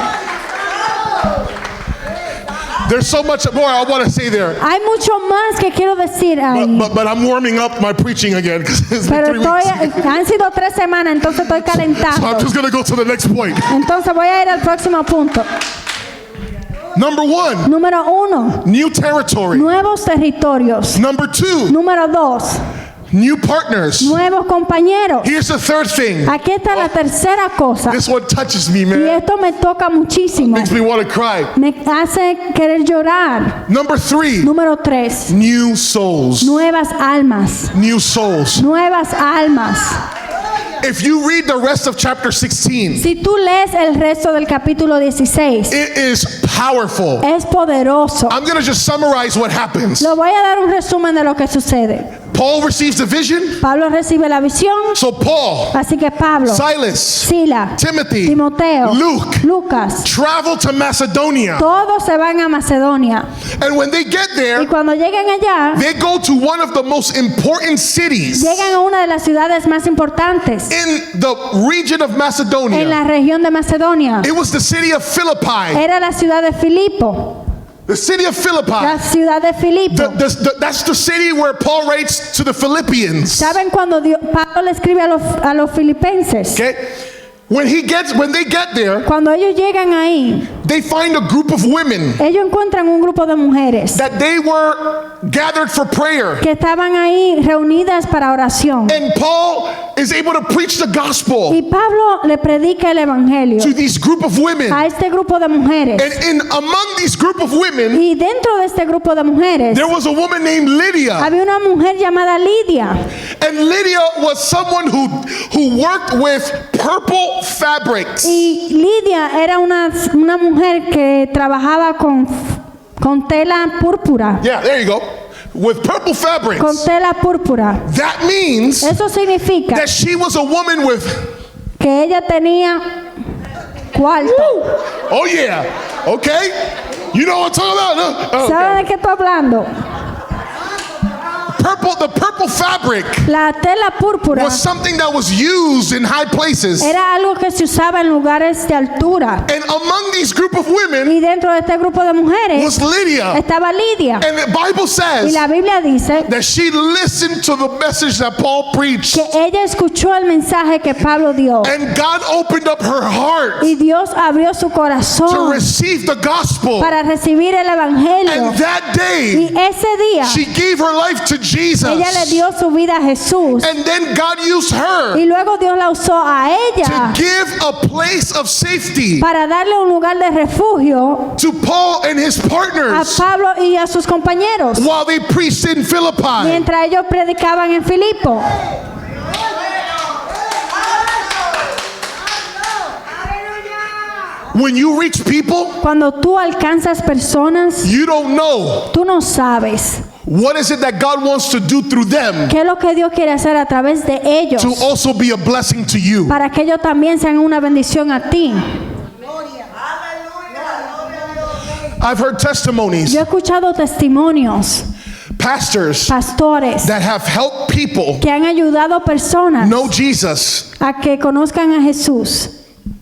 There's so much more I want to say there. Hay mucho más que quiero decir ahí. But I'm warming up my preaching again because it's been Pero 3 weeks. han sido 3 semanas, entonces estoy So I'm calentando. just going to go to the next point. Entonces voy a ir al próximo punto. Number 1, Número 1, new territory. nuevos territorios. Number 2, Número 2, new partners. nuevos compañeros. Here's the third thing. Aquí está la tercera cosa. This one touches me, Y man. esto me toca muchísimo. Makes me want to cry. Me hace querer llorar. Number 3, Número 3, new souls. nuevas almas. New souls. Nuevas almas. If you read the rest of chapter 16, Si tú lees el resto del capítulo 16, it is powerful. es poderoso. I'm going to just summarize what happens. Lo voy a dar un resumen de lo que sucede. Paul receives the vision. Pablo recibe la visión, So Paul, así que Pablo, Silas, Sila, Timothy, Timoteo, Luke Lucas, travel to Macedonia. todos se van a Macedonia. And when they get Y there, cuando llegan allá, they go to one of the most important cities llegan a una de las ciudades más importantes in the region of en Macedonia. la región de Macedonia. It was the city of Philippi. Era la ciudad de Filipo. The city of Philippi. La ciudad de Filipo. That's the city where Paul writes to the Philippians. ¿Saben cuando Pablo le escribe a los filipenses? Okay? when they get there, Cuando ellos llegan ahí, they find a group of women ellos encuentran un grupo de mujeres that they were gathered for prayer. que estaban ahí reunidas para oración. And Paul is able to preach the gospel Y Pablo le predica el evangelio to this group of women. a este grupo de mujeres. And among this group of women, Y dentro de este grupo de mujeres there was a woman named Lydia. había una mujer llamada Lidia. And Lydia was someone who worked with purple fabrics. Y Lidia era una mujer que trabajaba con tela púrpura. Yeah, there you go. With purple fabrics. Con tela púrpura. That means Eso significa that she was a woman with, que ella tenía cuarto. oh yeah, okay. You know what I'm talking about? No? ¿Sabe de qué estoy hablando? The purple fabric La tela púrpura was something that was used in high places. era algo que se usaba en lugares de altura. And among these group of women Y dentro de este grupo de mujeres was Lydia. estaba Lidia. And the Bible Y says la Biblia dice that she listened to the message that Paul preached. que ella escuchó el mensaje que Pablo dio. And God opened up her heart Y Dios abrió su to corazón receive the gospel. para recibir el evangelio. And that Y day, ese día she gave her life to Jesus. ella le dio su vida a Jesús. And then God used her Y luego Dios la usó a ella to give a place of safety para darle un lugar de refugio to Paul and his a partners Pablo y a sus compañeros while they preached in Philippi. mientras ellos predicaban en Filipo. When you reach people, Cuando tú alcanzas personas, you don't know tú no sabes what is it that God wants to do through them qué es lo que Dios quiere hacer a través de ellos to also be a blessing to you. para que ellos también sean una bendición a ti. I've heard testimonies, Yo he escuchado testimonios, pastors pastores that have helped people que han ayudado a personas know Jesus, a que conozcan a Jesús,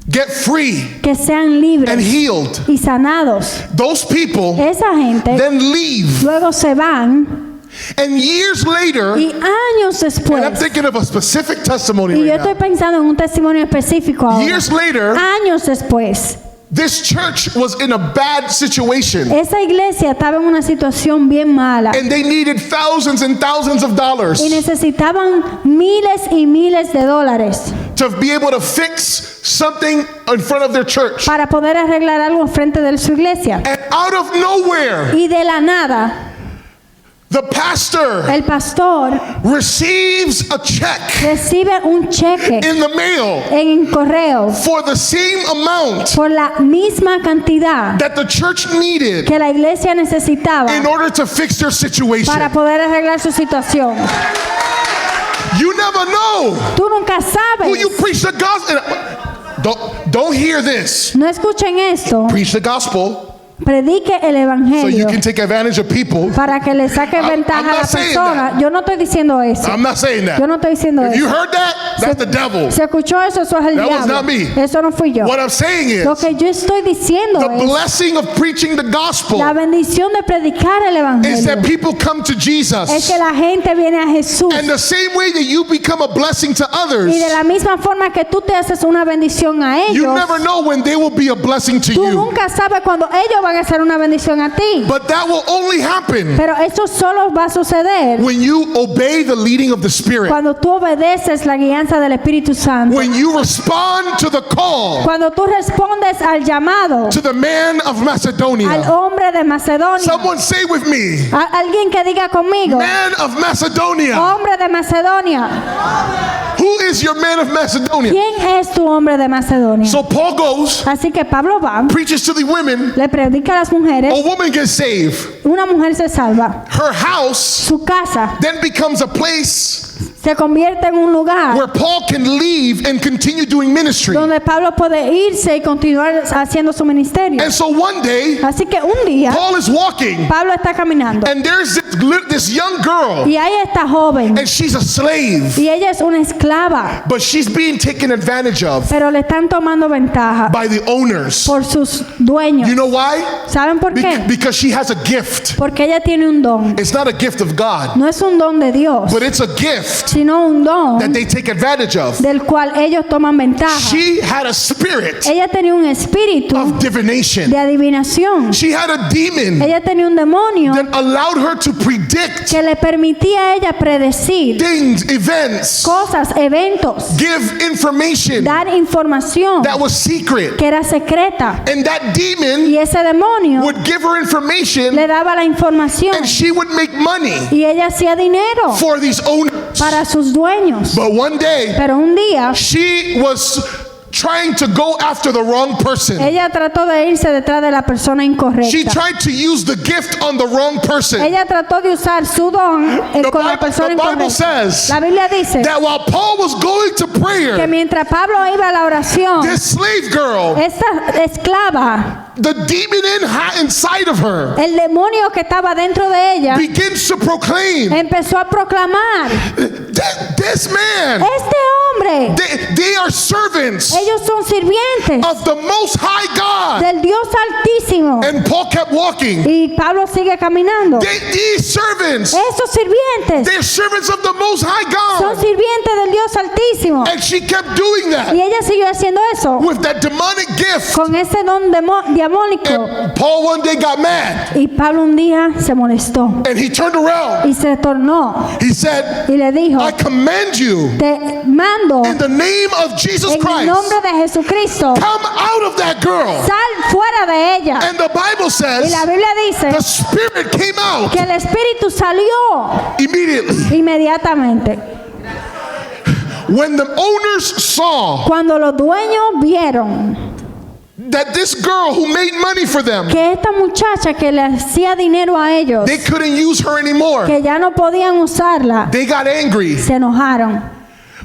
get free que sean and libres healed. y sanados. Those people Esa gente then leave, luego se van and years later, y años and I'm después, thinking of a specific testimony y yo right estoy now. pensando en un testimonio específico ahora. Years later, Años después, this church was in a bad situation, esa iglesia estaba en una situación bien mala and they needed thousands and thousands of dollars y necesitaban miles y miles de dólares to be able to fix something in front of their church. para poder arreglar algo enfrente de su iglesia. And out of nowhere, Y de la nada, the pastor el pastor receives a check recibe un cheque in the mail en correo for the same amount por la misma cantidad that the church needed que la iglesia necesitaba in order to fix their situation. para poder arreglar su situación. You never know Tú nunca who you sabes. preach the gospel. Don't hear this. No escuchen esto. Preach the gospel Predique el so you evangelio can take advantage of people. para que le saque I'm ventaja a not la saying persona. Yo no estoy diciendo eso. I'm not saying that. Yo no estoy diciendo If you eso. heard that, that's the devil. ¿Se escuchó eso? Eso es el That was diablo. not me. Eso no fui yo. What I'm saying Lo is que yo estoy diciendo the es blessing of preaching the gospel la bendición de predicar el is that evangelio. people come to Es Jesus. que la gente viene a Jesús. And the same way that you become a blessing to others, Y de la misma forma que tú te haces una bendición a you ellos, never know when they will be a blessing to tú you. nunca sabes cuando ellos van a hacer una bendición a ti. But that will only happen Pero eso solo va a suceder when you obey the leading of the Spirit, cuando tú obedeces la guianza del Espíritu Santo. when you respond to the call Cuando tú respondes al llamado to the man of al Macedonia. hombre de Macedonia. Someone say with me, Alguien que diga conmigo, man of Macedonia. hombre de Macedonia. Who is your man of Macedonia? ¿Quién es tu hombre de Macedonia? So Paul goes, Así que Pablo va, preaches to the women, le predica a las mujeres, a woman gets saved. una mujer se salva. Her house Su casa then becomes a place se convierte en un lugar where Paul can leave and continue doing ministry. donde Pablo puede irse y continuar haciendo su ministerio. And so one day, Así que un día Paul is walking, Pablo está caminando and there's this young girl, y ahí está joven and she's a slave, y ella es una esclava, but she's being taken advantage of pero le están tomando ventaja by the owners. por sus dueños. You know why? ¿Saben por qué? Because she has a gift. Porque ella tiene un don. It's not a gift of God, No es un don de Dios, but it's a gift sino un don that they take advantage of. del cual ellos toman ventaja. She had a spirit Ella tenía un espíritu of divination. de adivinación. She had a demon Ella tenía un demonio that allowed her to predict que le permitía a ella predecir things, events, cosas, eventos, give information dar información that was secret. que era secreta. And that demon Y ese demonio would give her information, le daba la información and she would make money y ella hacía dinero for these owners. para sus dueños. But one day, Pero un día she was trying to go after the wrong person. ella trató de irse detrás de la persona She incorrecta. tried to use the gift on the wrong person. Ella trató de usar su don con la persona the Bible incorrecta. says La Biblia dice that while Paul was going to que prayer, mientras Pablo iba a la oración, this slave girl, esta esclava, the demon inside of her, el demonio que estaba dentro de ella, begins to proclaim, empezó a proclamar: this man, este hombre, they are servants ellos son sirvientes of the Most High God. del Dios Altísimo. And Paul kept walking. Y Pablo sigue caminando. These servants, Esos sirvientes they're servants of the Most High son God. sirvientes del Dios Altísimo. And she kept doing Y that ella siguió haciendo eso with that demonic gift. con ese don diabólico. And Paul one day got mad, Y Pablo un día se molestó and he turned around. y se tornó He said, y le dijo: I command you te mando in the name of Jesus en el Christ, nombre de Jesucristo, come out of that girl. sal fuera de ella. And the Bible Y says la Biblia dice the spirit came out que el espíritu salió immediately. inmediatamente. When the owners saw Cuando los dueños vieron that this girl who made money for them, que esta muchacha que le hacía dinero a ellos, they couldn't use her anymore, que ya no podían usarla, they got angry. se enojaron.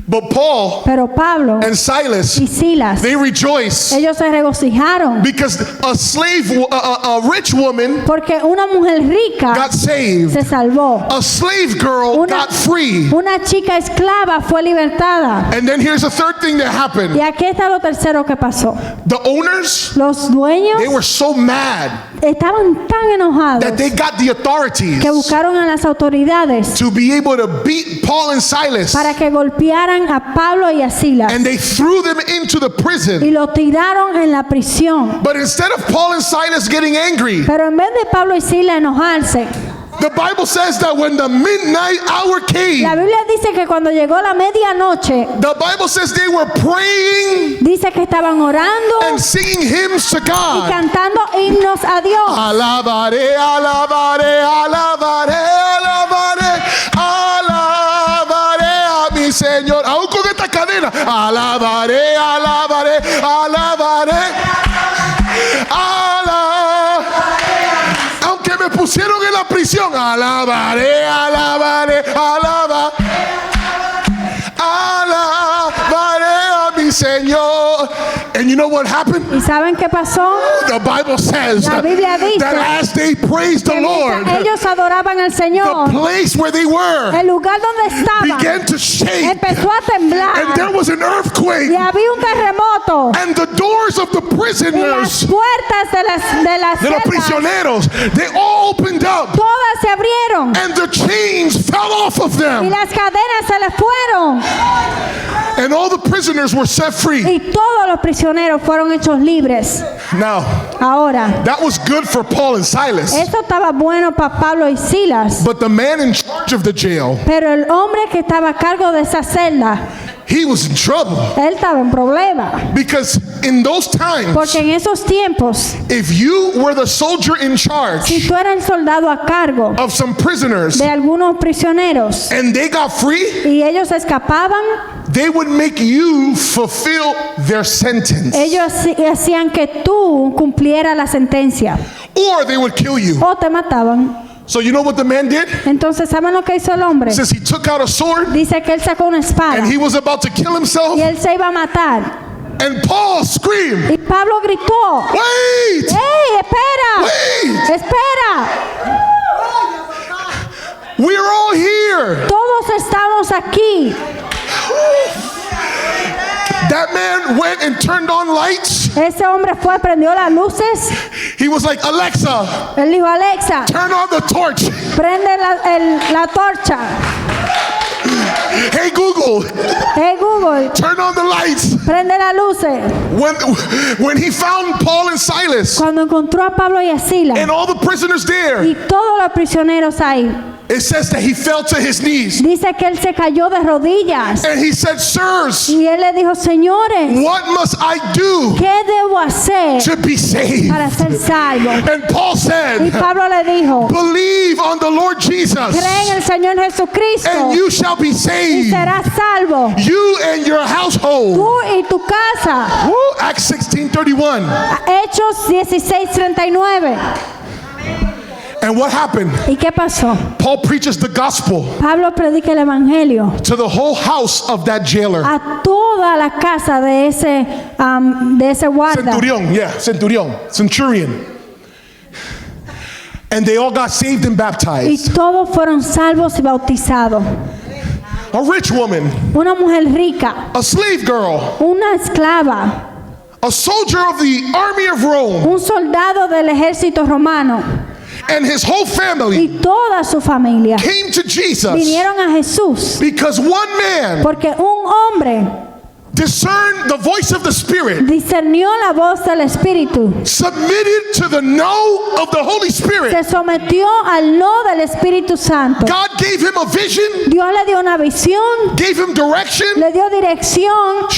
But Paul Pero Pablo and Silas, y Silas, they rejoiced ellos se regocijaron because a slave, a rich woman porque una mujer rica got saved. se salvó. A slave girl got free. Una chica esclava fue libertada. And then here's the third thing that Y happened. aquí está lo tercero que pasó. The owners, Los dueños they were so mad estaban tan enojados that they got the authorities que buscaron a las autoridades to be able to beat Paul and Silas, para que golpearan a Pablo y a Silas and they threw them into the y prison. lo tiraron en la prisión. But instead of Paul and Silas getting angry, Pero en vez de Pablo y Silas enojarse, the Bible says that when the midnight hour came, la Biblia dice que cuando llegó la medianoche, the Bible says they were praying dice que estaban orando and singing hymns to y God. cantando himnos a Dios. Alabaré, alabaré, alabaré, alabaré, alabaré a mi Señor. Aún con esta cadena, alabaré, alabaré, alabaré, aunque me pusieron en la prisión, alabaré, alabaré, alabaré, alabaré a mi Señor. And you know what happened? ¿Y saben qué pasó? The Bible says La Biblia dice that as they praised the Que Lord, mientras ellos adoraban al the Señor, place where they were el lugar donde estaban began to shake, empezó a temblar and there was an earthquake, y había un terremoto and the doors of the y las prisoners, puertas de las de los celdas prisioneros, they all opened up, todas se abrieron and the chains fell off of y them, las cadenas se les fueron and all the prisoners were set free. y todos los prisioneros fueron hechos libres. Now, Ahora, that was good for Paul and Silas, esto estaba bueno para Pablo y Silas, but the man in charge of the jail, pero el hombre que estaba a cargo de esa celda, he was in trouble, él estaba en problema, because in those times, porque en esos tiempos, if you were the soldier in charge si tú eras el soldado a cargo of some prisoners de algunos prisioneros and they got free, y ellos escapaban, they would make you fulfill their sentence, ellos hacían que tú cumplieras la sentencia or they would kill you. o te mataban. So you know what the man did? Entonces, ¿saben lo que hizo el hombre? Says he took out a sword Dice que él sacó una espada and he was about to kill himself, y él se iba a matar. and Paul screamed, Y Pablo gritó: "Wait! ¡Ey, espera! Wait! ¡Espera! We're all here." Todos estamos aquí. That man went and turned on lights. Ese hombre fue, prendió las luces. He was like, "Alexa, Él dijo: Alexa, turn on the torch." prende la torcha. Hey Google, Hey Google, turn on the lights. prende las luces. When he found Paul and Silas Cuando encontró a Pablo y a Silas and all the prisoners there, y todos los prisioneros ahí, it says that he fell to his knees dice que él se cayó de rodillas and he said, sirs, y él le dijo, señores, what must I do ¿qué debo hacer to be saved? para ser salvo? And Paul Y said, Pablo le dijo, believe on the Lord Jesus cree en el Señor Jesucristo and you shall be y saved, serás salvo, you and your household. tú y tu casa. Woo, Acts 16:31. Hechos 16:39. And what happened? ¿Y qué pasó? Paul preaches the gospel Pablo predica el evangelio to the whole house of that jailer. a toda la casa de ese guarda. Centurion. And they all got saved and Y baptized. todos fueron salvos y bautizados. A rich woman, Una mujer rica, a slave girl, una esclava, a soldier of the army of Rome, un soldado del ejército romano and his whole family y toda su familia came to Jesus vinieron a Jesús because one man porque un hombre discerned the voice of the Spirit, discernió la voz del Espíritu, submitted to the no of the Holy Spirit. se sometió al no del Espíritu Santo. God gave him a vision, Dios le dio una visión, gave him direction. le dio dirección.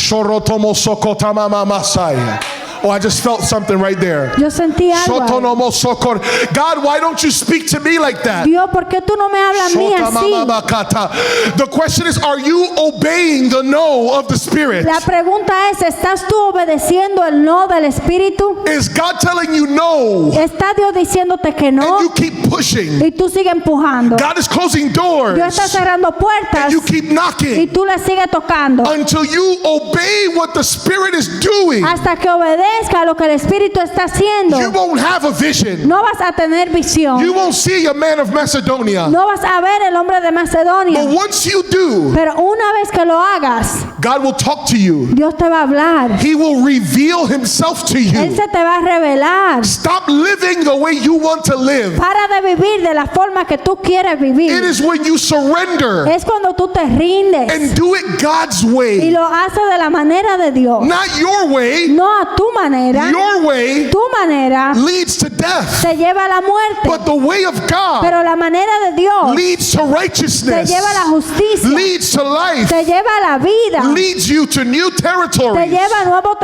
Oh, I just felt something right there. Yo sentí algo ahí. God, why don't you speak to me like that? Dios, ¿por qué tú no me hablas a mí así? The question is, are you obeying the no of the Spirit? La pregunta es, ¿estás tú obedeciendo el no del Espíritu? Is God telling you no ¿Está Dios diciéndote que no? and you keep pushing? Y tú sigues empujando. God is closing doors Dios está cerrando puertas and you keep y knocking tú le sigues tocando until you obey what the Spirit is doing. hasta que obedezca a lo que el Espíritu está haciendo. You won't have a vision. No vas a tener visión. You won't see a man of Macedonia. No vas a ver el hombre de Macedonia. But once you do, Pero una vez que lo hagas, God will talk to you. Dios te va a hablar. He will reveal himself to Él you. se te va a revelar. Stop living the way you want to live. Para de vivir de la forma que tú quieres vivir. It is when you surrender Es cuando tú te rindes and do it God's y way. lo haces de la manera de Dios. Not your way. No a tu manera. Your way Tu manera leads to death. te lleva a la muerte. But the way of God Pero la manera de Dios leads to te righteousness, lleva a la justicia. leads to life, Te lleva a la vida. leads you to new Te territories, lleva a nuevos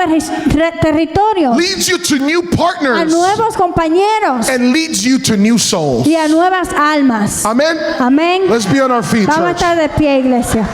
territorios. leads you to new A partners, nuevos compañeros. and leads you to new souls. Y a nuevas almas. Amen. Amén. Let's be on our feet, Vamos a church. estar de pie, iglesia.